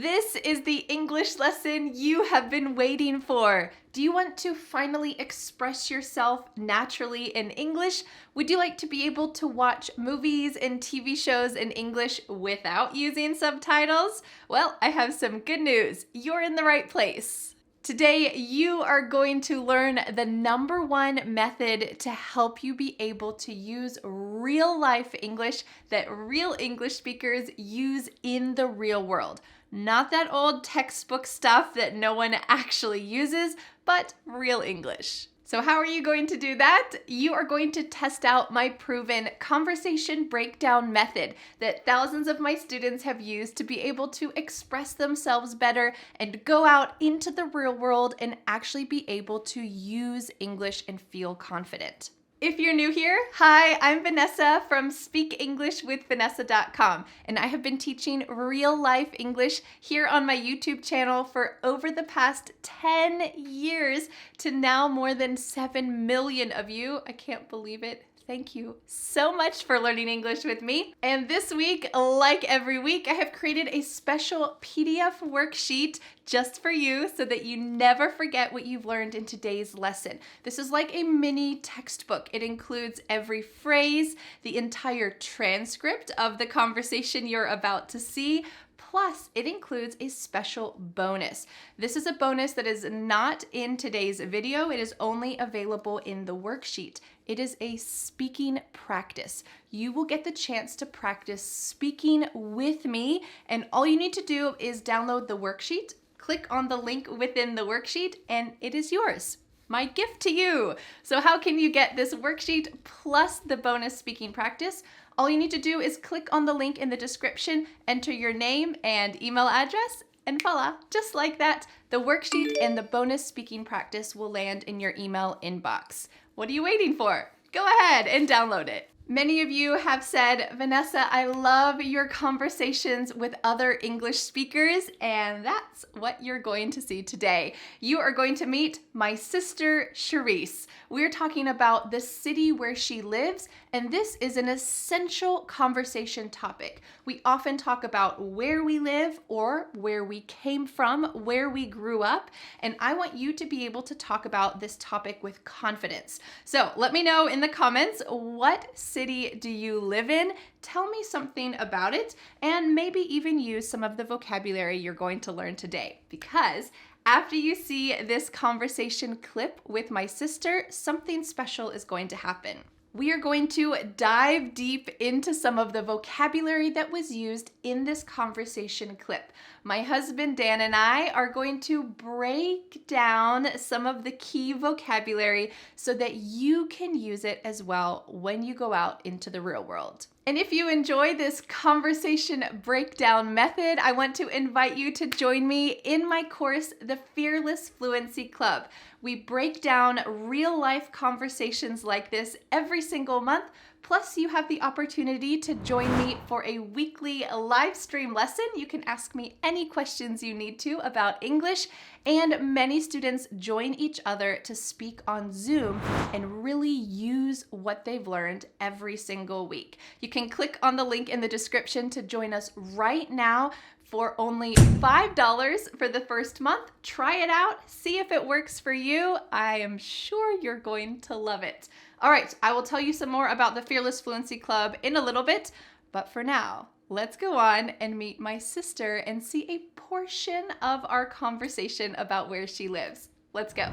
This is the English lesson you have been waiting for. Do you want to finally express yourself naturally in English? Would you like to be able to watch movies and TV shows in English without using subtitles? Well, I have some good news. You're in the right place. Today, you are going to learn the #1 method to help you be able to use real-life English that real English speakers use in the real world. Not that old textbook stuff that no one actually uses, but real English. So how are you going to do that? You are going to test out my proven conversation breakdown method that thousands of my students have used to be able to express themselves better and go out into the real world and actually be able to use English and feel confident. If you're new here, hi, I'm Vanessa from SpeakEnglishWithVanessa.com, and I have been teaching real-life English here on my YouTube channel for over the past 10 years to now more than 7 million of you. I can't believe it. Thank you so much for learning English with me. And this week, like every week, I have created a special PDF worksheet just for you so that you never forget what you've learned in today's lesson. This is like a mini textbook. It includes every phrase, the entire transcript of the conversation you're about to see, plus, it includes a special bonus. This is a bonus that is not in today's video. It is only available in the worksheet. It is a speaking practice. You will get the chance to practice speaking with me, and all you need to do is download the worksheet, click on the link within the worksheet, and it is yours. My gift to you. So how can you get this worksheet plus the bonus speaking practice? All you need to do is click on the link in the description, enter your name and email address, and voila, just like that, the worksheet and the bonus speaking practice will land in your email inbox. What are you waiting for? Go ahead and download it. Many of you have said, Vanessa, I love your conversations with other English speakers, and that's what you're going to see today. You are going to meet my sister, Shereice. We're talking about the city where she lives, and this is an essential conversation topic. We often talk about where we live or where we came from, where we grew up, and I want you to be able to talk about this topic with confidence. So let me know in the comments, what city do you live in? Tell me something about it, and maybe even use some of the vocabulary you're going to learn today, because after you see this conversation clip with my sister, something special is going to happen. We are going to dive deep into some of the vocabulary that was used in this conversation clip. My husband Dan and I are going to break down some of the key vocabulary so that you can use it as well when you go out into the real world. And if you enjoy this conversation breakdown method, I want to invite you to join me in my course, the Fearless Fluency Club. We break down real-life conversations like this every single month, plus you have the opportunity to join me for a weekly live stream lesson. You can ask me any questions you need to about English, and many students join each other to speak on Zoom and really use what they've learned every single week. You can click on the link in the description to join us right now for only $5 for the first month. Try it out, see if it works for you. I am sure you're going to love it. All right, I will tell you some more about the Fearless Fluency Club in a little bit, but for now, let's go on and meet my sister and see a portion of our conversation about where she lives. Let's go.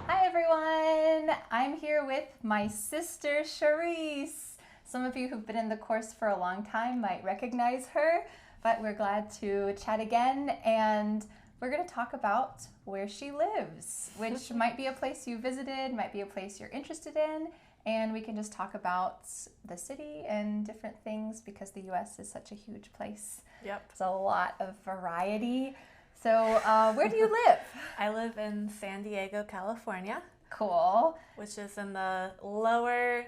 Hi everyone, I'm here with my sister Shereice. Some of you who've been in the course for a long time might recognize her, but we're glad to chat again, and we're going to talk about where she lives, which might be a place you visited, might be a place you're interested in, and we can just talk about the city and different things because the US is such a huge place. Yep. There's a lot of variety. So where do you live? I live in San Diego, California. Cool. Which is in the lower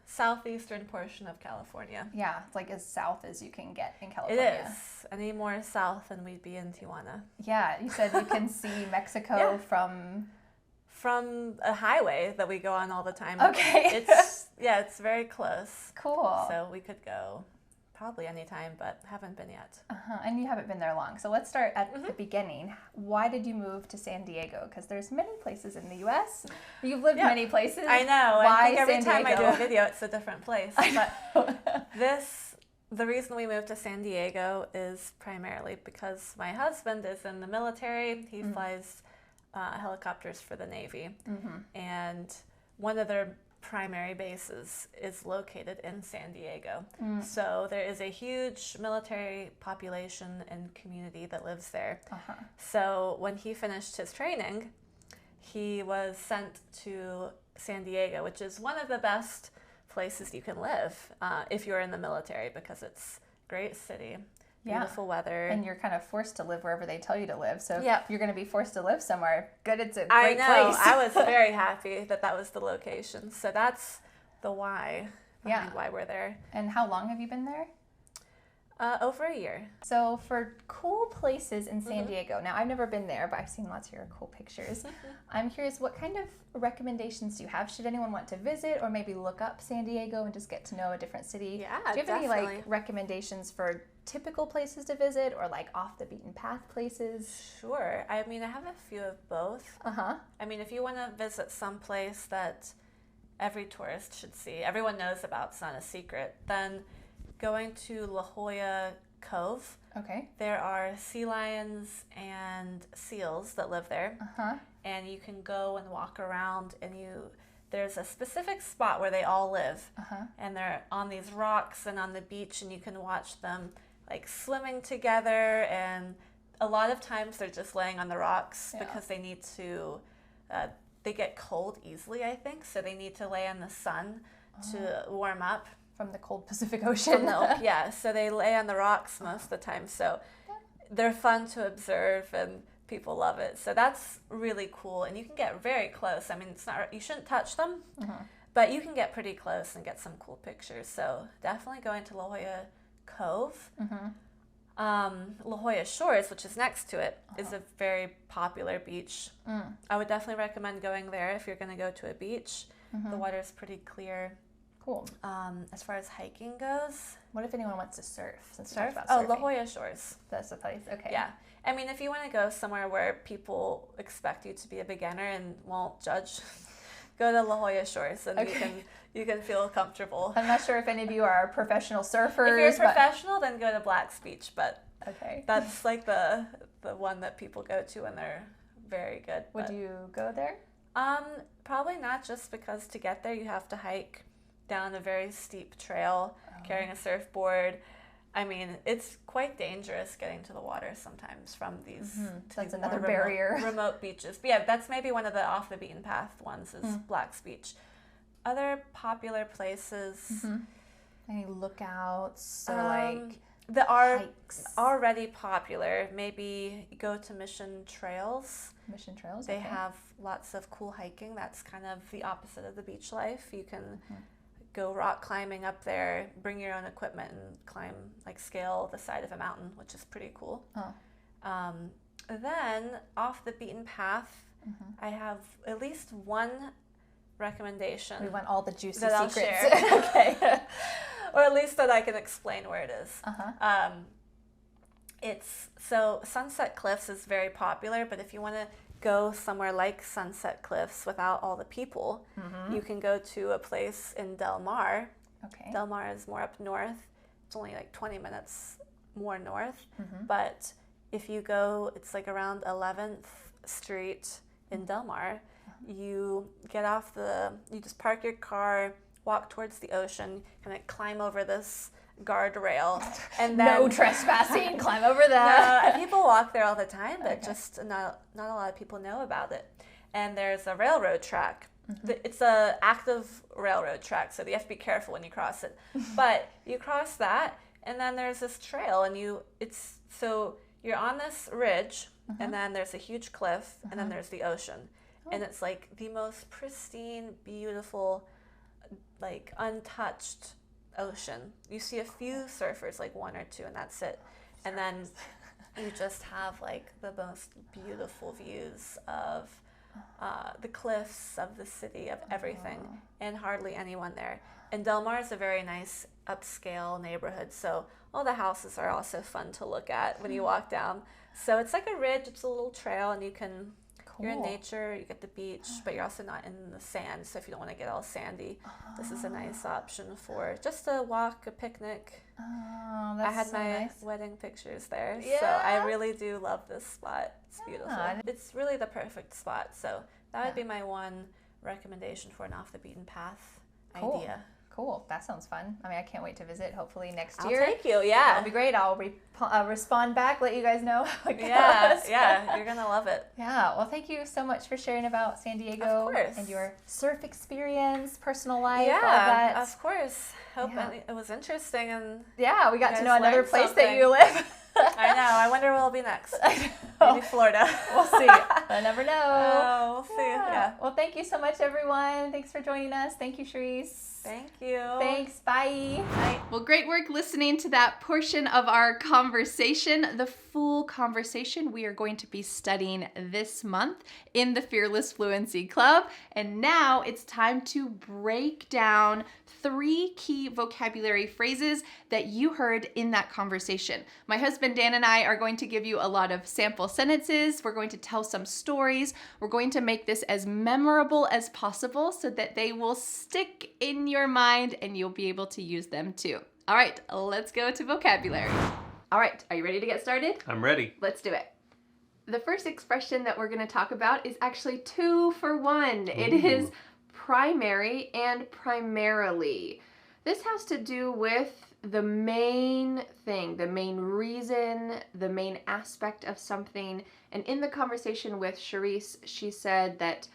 southeastern portion of California. Yeah, it's like as south as you can get in California. It is. Any more south and we'd be in Tijuana. Yeah, you said you can see Mexico from a highway that we go on all the time. Okay. It's very close. Cool. So we could go probably anytime, but haven't been yet. And you haven't been there long. So let's start at the beginning. Why did you move to San Diego? Because there's many places in the U.S. You've lived many places. I know. Why I think every San time I Diego? do a video, it's a different place. But the reason we moved to San Diego is primarily because my husband is in the military. He flies helicopters for the Navy. And one of their primary bases is located in San Diego. So there is a huge military population and community that lives there. So when he finished his training, he was sent to San Diego, which is one of the best places you can live if you're in the military, because it's a great city, beautiful weather. And you're kind of forced to live wherever they tell you to live. So Yep. if you're going to be forced to live somewhere, good, it's a I great know. place. I was very happy that that was the location. So that's the why behind why we're there. And how long have you been there? Over a year. So for cool places in San Diego, now I've never been there, but I've seen lots of your cool pictures. I'm curious, what kind of recommendations do you have? Should anyone want to visit or maybe look up San Diego and just get to know a different city? Yeah, do you have any definitely. like recommendations for typical places to visit or like off the beaten path places? Sure. I mean, I have a few of both. I mean, if you want to visit some place that every tourist should see, everyone knows about, it's not a secret, then going to La Jolla Cove. Okay. There are sea lions and seals that live there. And you can go and walk around, and there's a specific spot where they all live. And they're on these rocks and on the beach, and you can watch them like swimming together, and a lot of times they're just laying on the rocks because they need to they get cold easily, I think, so they need to lay in the sun to warm up. From the cold Pacific Ocean. So they lay on the rocks most of the time. So they're fun to observe, and people love it. So that's really cool, and you can get very close. I mean, it's not, you shouldn't touch them, but you can get pretty close and get some cool pictures. So definitely going to La Jolla Cove. La Jolla Shores, which is next to it, is a very popular beach. I would definitely recommend going there if you're going to go to a beach. The water's pretty clear. Cool. As far as hiking goes, What if anyone wants to surf? Since we surf? talked about surfing. La Jolla Shores. That's the place. Okay. Yeah. I mean, if you want to go somewhere where people expect you to be a beginner and won't judge, go to La Jolla Shores, and you can feel comfortable. I'm not sure if any of you are professional surfers. If you're a professional, then go to Black's Beach, but okay. that's like the one that people go to, and they're very good. Would you go there? Probably not, just because to get there you have to hike down a very steep trail, carrying a surfboard. I mean, it's quite dangerous getting to the water sometimes from these. That's these another more barrier. Remote beaches. But yeah, that's maybe one of the off the beaten path ones is Black's Beach. Other popular places. Any lookouts or like that are hikes? already popular. Maybe go to Mission Trails. Mission Trails. They okay. have lots of cool hiking. That's kind of the opposite of the beach life. You can go rock climbing up there, bring your own equipment, and climb, like scale the side of a mountain, which is pretty cool. Then off the beaten path, I have at least one recommendation. We want all the juicy that I'll secrets. share. Okay. Or at least that I can explain where it is. So Sunset Cliffs is very popular, but if you want to go somewhere like Sunset Cliffs without all the people, you can go to a place in Del Mar. Okay. Del Mar is more up north. It's only like 20 minutes more north. But if you go, it's like around 11th Street in Del Mar. You get off you just park your car, walk towards the ocean, kind of climb over this guardrail, and then no trespassing. Climb over that. No, people walk there all the time, but just not a lot of people know about it. And there's a railroad track. It's a active railroad track, so you have to be careful when you cross it. But you cross that, and then there's this trail, and you're on this ridge, and then there's a huge cliff, and then there's the ocean, and it's like the most pristine, beautiful, like untouched ocean. You see a few surfers, like one or two, and that's it. And then you just have like the most beautiful views of the cliffs, of the city, of everything, and hardly anyone there. And Del Mar is a very nice upscale neighborhood. So all the houses are also fun to look at when you walk down. So it's like a ridge, it's a little trail, and you're in nature, you get the beach, but you're also not in the sand. So if you don't want to get all sandy, this is a nice option for just a walk, a picnic. Oh, that's I had so my nice. wedding pictures there, Yeah. so I really do love this spot. It's beautiful. It's really the perfect spot. So that would be my one recommendation for an off the beaten path idea. Cool. That sounds fun. I mean, I can't wait to visit. Hopefully next I'll year. take you. Yeah. That'll be great. I'll respond back. Let you guys know how it goes. Yeah. You're gonna love it. Yeah. Well, thank you so much for sharing about San Diego Of course. and your surf experience, personal life, Yeah, all that. of course. Hope it was interesting, and Yeah, we got you to guys know another learned place that something. you live. I know. I wonder where we'll be next. know. Maybe Florida. We'll see. I never know. Oh, we'll see. Yeah. Well, thank you so much, everyone. Thanks for joining us. Thank you, Shereice. Thank you. Thanks. Bye. Bye. Well, great work listening to that portion of our conversation. The full conversation we are going to be studying this month in the Fearless Fluency Club. And now it's time to break down 3 key vocabulary phrases that you heard in that conversation. My husband Dan and I are going to give you a lot of sample sentences. We're going to tell some stories. We're going to make this as memorable as possible so that they will stick in your mind and you'll be able to use them too. All right, let's go to vocabulary. All right, are you ready to get started? I'm ready. Let's do it. The first expression that we're going to talk about is actually 2 for 1. It is primary and primarily. This has to do with the main thing, the main reason, the main aspect of something. And in the conversation with Shereice, she said that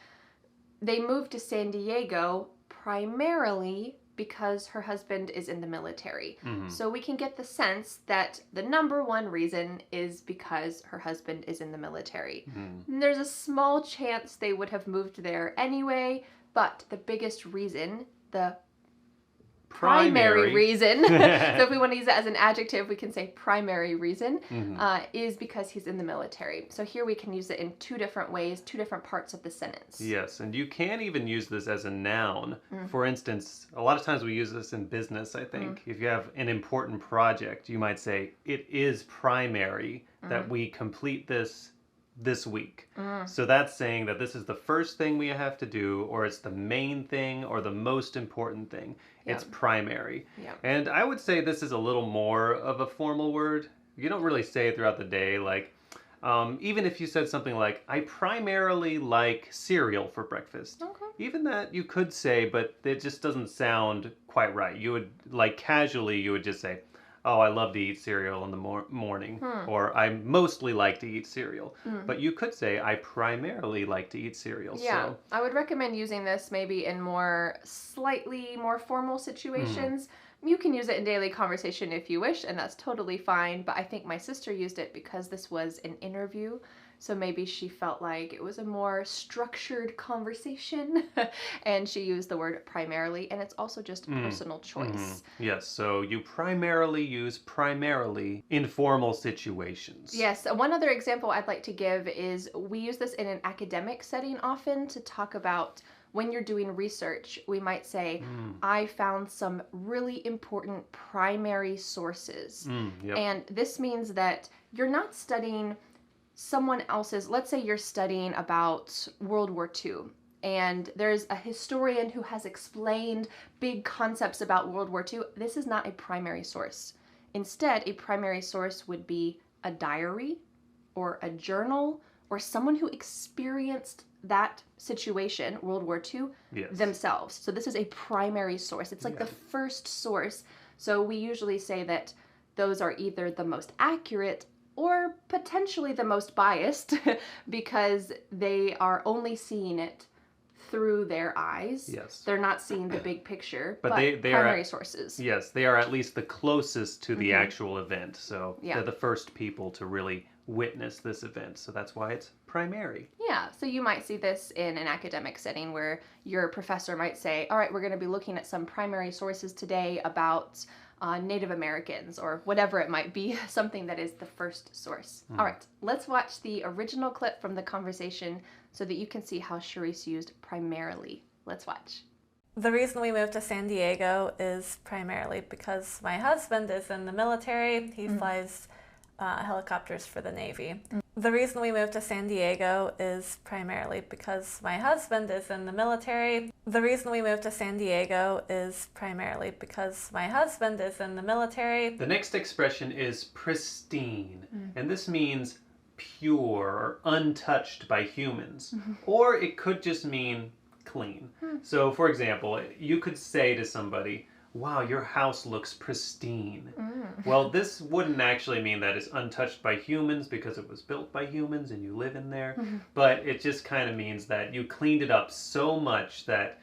they moved to San Diego primarily because her husband is in the military. So we can get the sense that the number one reason is because her husband is in the military. And there's a small chance they would have moved there anyway, but the biggest reason, the primary reason, so if we want to use it as an adjective, we can say primary reason, is because he's in the military. So here we can use it in 2 different ways, 2 different parts of the sentence. Yes, and you can even use this as a noun. For instance, a lot of times we use this in business, I think. If you have an important project, you might say, it is primary that we complete this week. So that's saying that this is the first thing we have to do, or it's the main thing, or the most important thing. It's primary. And I would say this is a little more of a formal word. You don't really say it throughout the day. Like, even if you said something like, I primarily like cereal for breakfast. Even that you could say, but it just doesn't sound quite right. You would, like, casually, you would just say, oh, I love to eat cereal in the morning, or I mostly like to eat cereal. But you could say, I primarily like to eat cereal. Yeah, So, I would recommend using this maybe in slightly more formal situations. You can use it in daily conversation if you wish, and that's totally fine. But I think my sister used it because this was an interview. So maybe she felt like it was a more structured conversation and she used the word primarily, and it's also just personal choice. Yes, so you primarily use primarily in formal situations. Yes, one other example I'd like to give is we use this in an academic setting often to talk about when you're doing research. We might say, I found some really important primary sources. And this means that you're not studying someone else's, let's say you're studying about World War II, and there's a historian who has explained big concepts about World War II. This is not a primary source. Instead, a primary source would be a diary or a journal or someone who experienced that situation, World War II, themselves. So this is a primary source. It's like the first source. So we usually say that those are either the most accurate or potentially the most biased because they are only seeing it through their eyes. Yes. They're not seeing the big picture, but they primary are sources. Yes, they are at least the closest to the actual event. So they're the first people to really witness this event. So that's why it's primary. Yeah, so you might see this in an academic setting where your professor might say, all right, we're going to be looking at some primary sources today about Native Americans or whatever it might be, something that is the first source. All right, let's watch the original clip from the conversation so that you can see how Shereice used primarily. Let's watch. The reason we moved to San Diego is primarily because my husband is in the military. He flies helicopters for the Navy. The reason we moved to San Diego is primarily because my husband is in the military. The reason we moved to San Diego is primarily because my husband is in the military. The next expression is pristine, and this means pure or untouched by humans, or it could just mean clean. So, for example, you could say to somebody, "Wow, your house looks pristine." Well, this wouldn't actually mean that it's untouched by humans because it was built by humans and you live in there, but it just kind of means that you cleaned it up so much that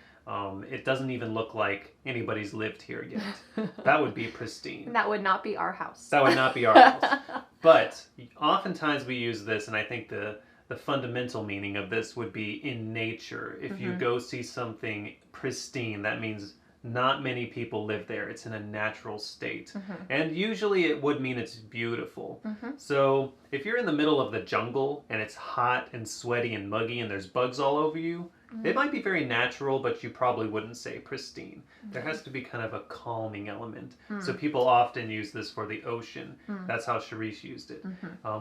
it doesn't even look like anybody's lived here yet. That would be pristine. That would not be our house. That would not be our house. But oftentimes we use this, and I think the fundamental meaning of this would be in nature. If you go see something pristine, that means not many people live there. It's in a natural state. And usually it would mean it's beautiful. So if you're in the middle of the jungle and it's hot and sweaty and muggy and there's bugs all over you, it might be very natural, but you probably wouldn't say pristine. There has to be kind of a calming element. So people often use this for the ocean. That's how Shereice used it.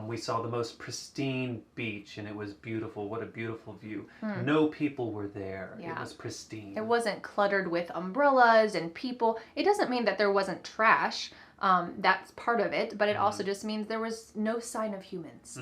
We saw the most pristine beach and it was beautiful. What a beautiful view. No people were there. Yeah. It was pristine. It wasn't cluttered with umbrellas and people. It doesn't mean that there wasn't trash. That's part of it, but it also just means there was no sign of humans.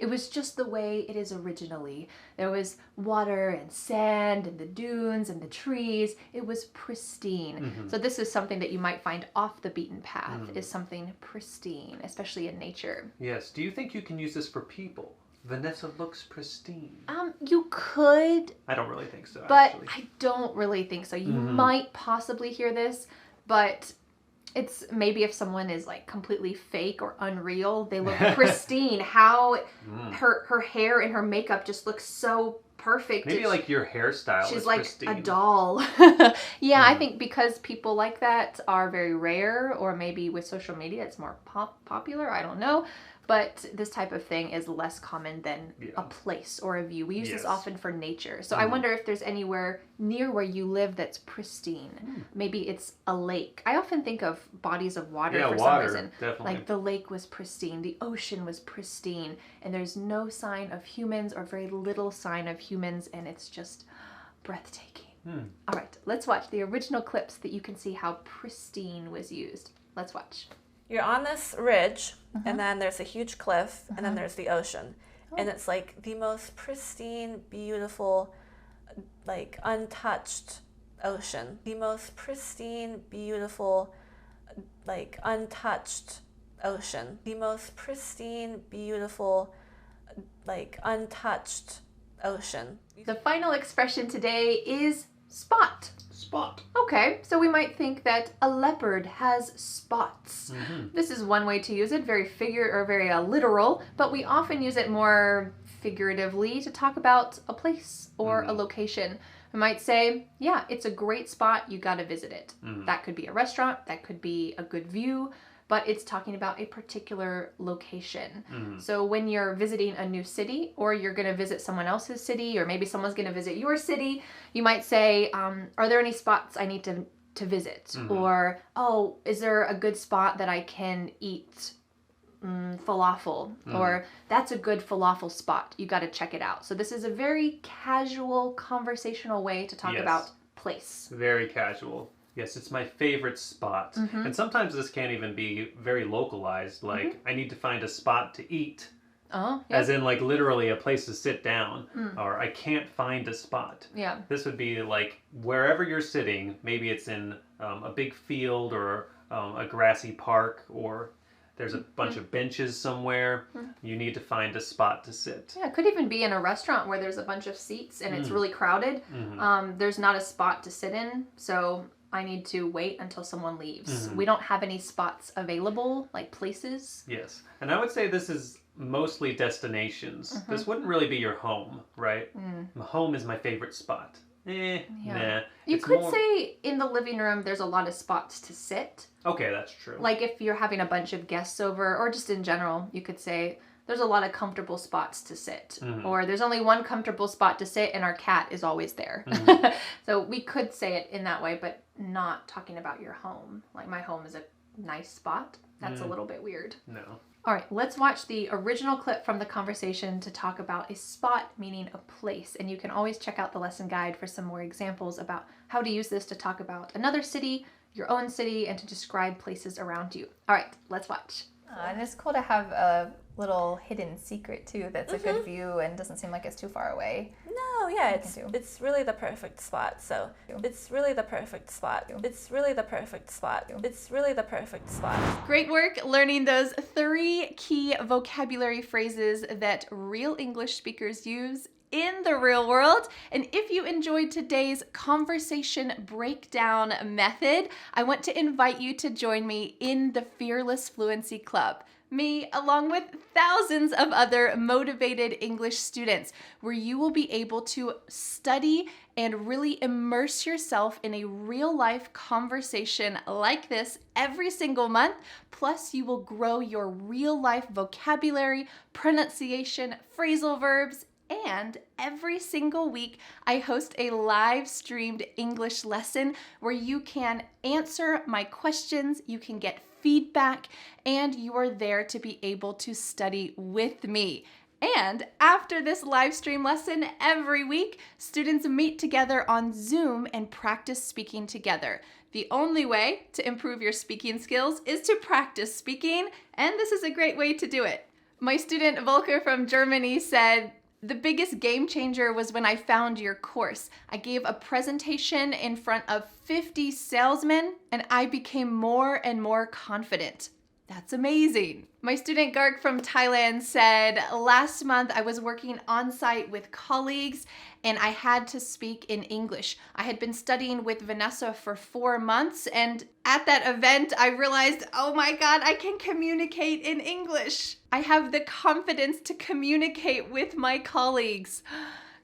It was just the way it is originally. There was water and sand and the dunes and the trees. It was pristine. So this is something that you might find off the beaten path, is something pristine, especially in nature. Yes. Do you think you can use this for people? Vanessa looks pristine. You could, I don't really think so, but actually. I don't really think so. You might possibly hear this, but it's maybe if someone is like completely fake or unreal, they look pristine. How her hair and her makeup just looks so perfect. Maybe like your hairstyle She's is like pristine. a doll. Yeah, I think because people like that are very rare, or maybe with social media it's more popular. I don't know. But this type of thing is less common than a place or a view. We use this often for nature. So I wonder if there's anywhere near where you live that's pristine. Maybe it's a lake. I often think of bodies of water for some reason. Definitely. Like the lake was pristine, the ocean was pristine, and there's no sign of humans or very little sign of humans, and it's just breathtaking. All right, let's watch the original clips that you can see how pristine was used. Let's watch. You're on this ridge, and then there's a huge cliff, and then there's the ocean. And it's like the most pristine, beautiful, like untouched ocean. The most pristine, beautiful, like untouched ocean. The most pristine, beautiful, like untouched ocean. The final expression today is spot. Spot. Okay, so we might think that a leopard has spots. This is one way to use it, very literal, but we often use it more figuratively to talk about a place or a location. We might say, yeah, it's a great spot, you gotta visit it. That could be a restaurant, that could be a good view, but it's talking about a particular location. So when you're visiting a new city, or you're going to visit someone else's city, or maybe someone's going to visit your city, you might say, are there any spots I need to visit? Or, oh, is there a good spot that I can eat falafel? Or that's a good falafel spot. You got to check it out. So this is a very casual, conversational way to talk about place. Very casual. Yes, it's my favorite spot. And sometimes this can't even be very localized. Like, I need to find a spot to eat. As in, like, literally a place to sit down. Or I can't find a spot. Yeah. This would be like wherever you're sitting. Maybe it's in a big field or a grassy park, or there's a bunch of benches somewhere. You need to find a spot to sit. Yeah, it could even be in a restaurant where there's a bunch of seats and it's really crowded. There's not a spot to sit in, so I need to wait until someone leaves. We don't have any spots available, like places. Yes. And I would say this is mostly destinations. This wouldn't really be your home, right? Home is my favorite spot. Nah. You It's could more- say in the living room there's a lot of spots to sit. Okay, that's true. Like if you're having a bunch of guests over, or just in general, you could say there's a lot of comfortable spots to sit. Or there's only one comfortable spot to sit and our cat is always there. So we could say it in that way, but not talking about your home. Like my home is a nice spot. That's a little bit weird. No. All right, let's watch the original clip from the conversation to talk about a spot, meaning a place. And you can always check out the lesson guide for some more examples about how to use this to talk about another city, your own city, and to describe places around you. All right, let's watch. And it's cool to have a little hidden secret too that's a good view and doesn't seem like it's too far away. No, yeah, it's really the perfect spot. So it's really the perfect spot. It's really the perfect spot. It's really the perfect spot. Great work learning those 3 key vocabulary phrases that real English speakers use in the real world. And if you enjoyed today's conversation breakdown method, I want to invite you to join me in the Fearless Fluency Club. Me, along with thousands of other motivated English students, where you will be able to study and really immerse yourself in a real-life conversation like this every single month. Plus, you will grow your real-life vocabulary, pronunciation, phrasal verbs, and every single week, I host a live streamed English lesson where you can answer my questions, you can get feedback, and you are there to be able to study with me. And after this live stream lesson every week, students meet together on Zoom and practice speaking together. The only way to improve your speaking skills is to practice speaking, and this is a great way to do it. My student Volker from Germany said, "The biggest game changer was when I found your course. I gave a presentation in front of 50 salesmen and I became more and more confident." That's amazing. My student Garg from Thailand said, "Last month I was working on site with colleagues and I had to speak in English. I had been studying with Vanessa for 4 months and at that event I realized, oh my God, I can communicate in English. I have the confidence to communicate with my colleagues."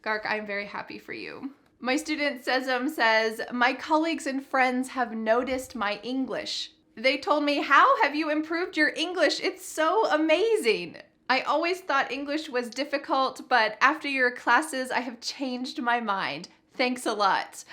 Garg, I'm very happy for you. My student Sesam says, "My colleagues and friends have noticed my English. They told me, 'How have you improved your English? It's so amazing.' I always thought English was difficult, but after your classes, I have changed my mind. Thanks a lot."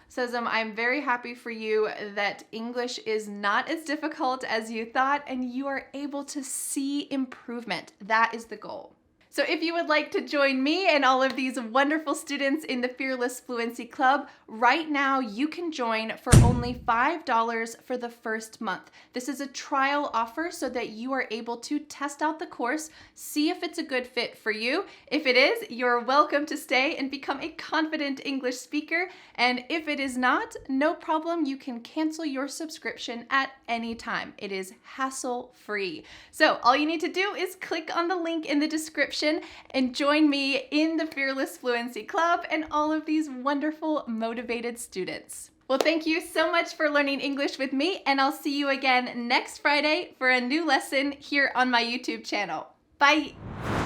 Sesam, I'm very happy for you that English is not as difficult as you thought and you are able to see improvement. That is the goal. So if you would like to join me and all of these wonderful students in the Fearless Fluency Club, right now you can join for only $5 for the first month. This is a trial offer so that you are able to test out the course, see if it's a good fit for you. If it is, you're welcome to stay and become a confident English speaker. And if it is not, no problem. You can cancel your subscription at any time. It is hassle-free. So all you need to do is click on the link in the description and join me in the Fearless Fluency Club and all of these wonderful, motivated students. Well, thank you so much for learning English with me, and I'll see you again next Friday for a new lesson here on my YouTube channel. Bye!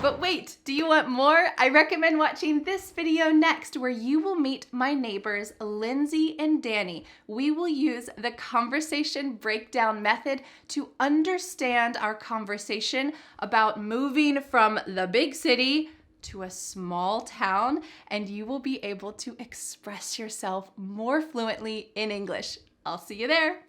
But wait, do you want more? I recommend watching this video next where you will meet my neighbors Lindsay and Danny. We will use the conversation breakdown method to understand our conversation about moving from the big city to a small town, and you will be able to express yourself more fluently in English. I'll see you there.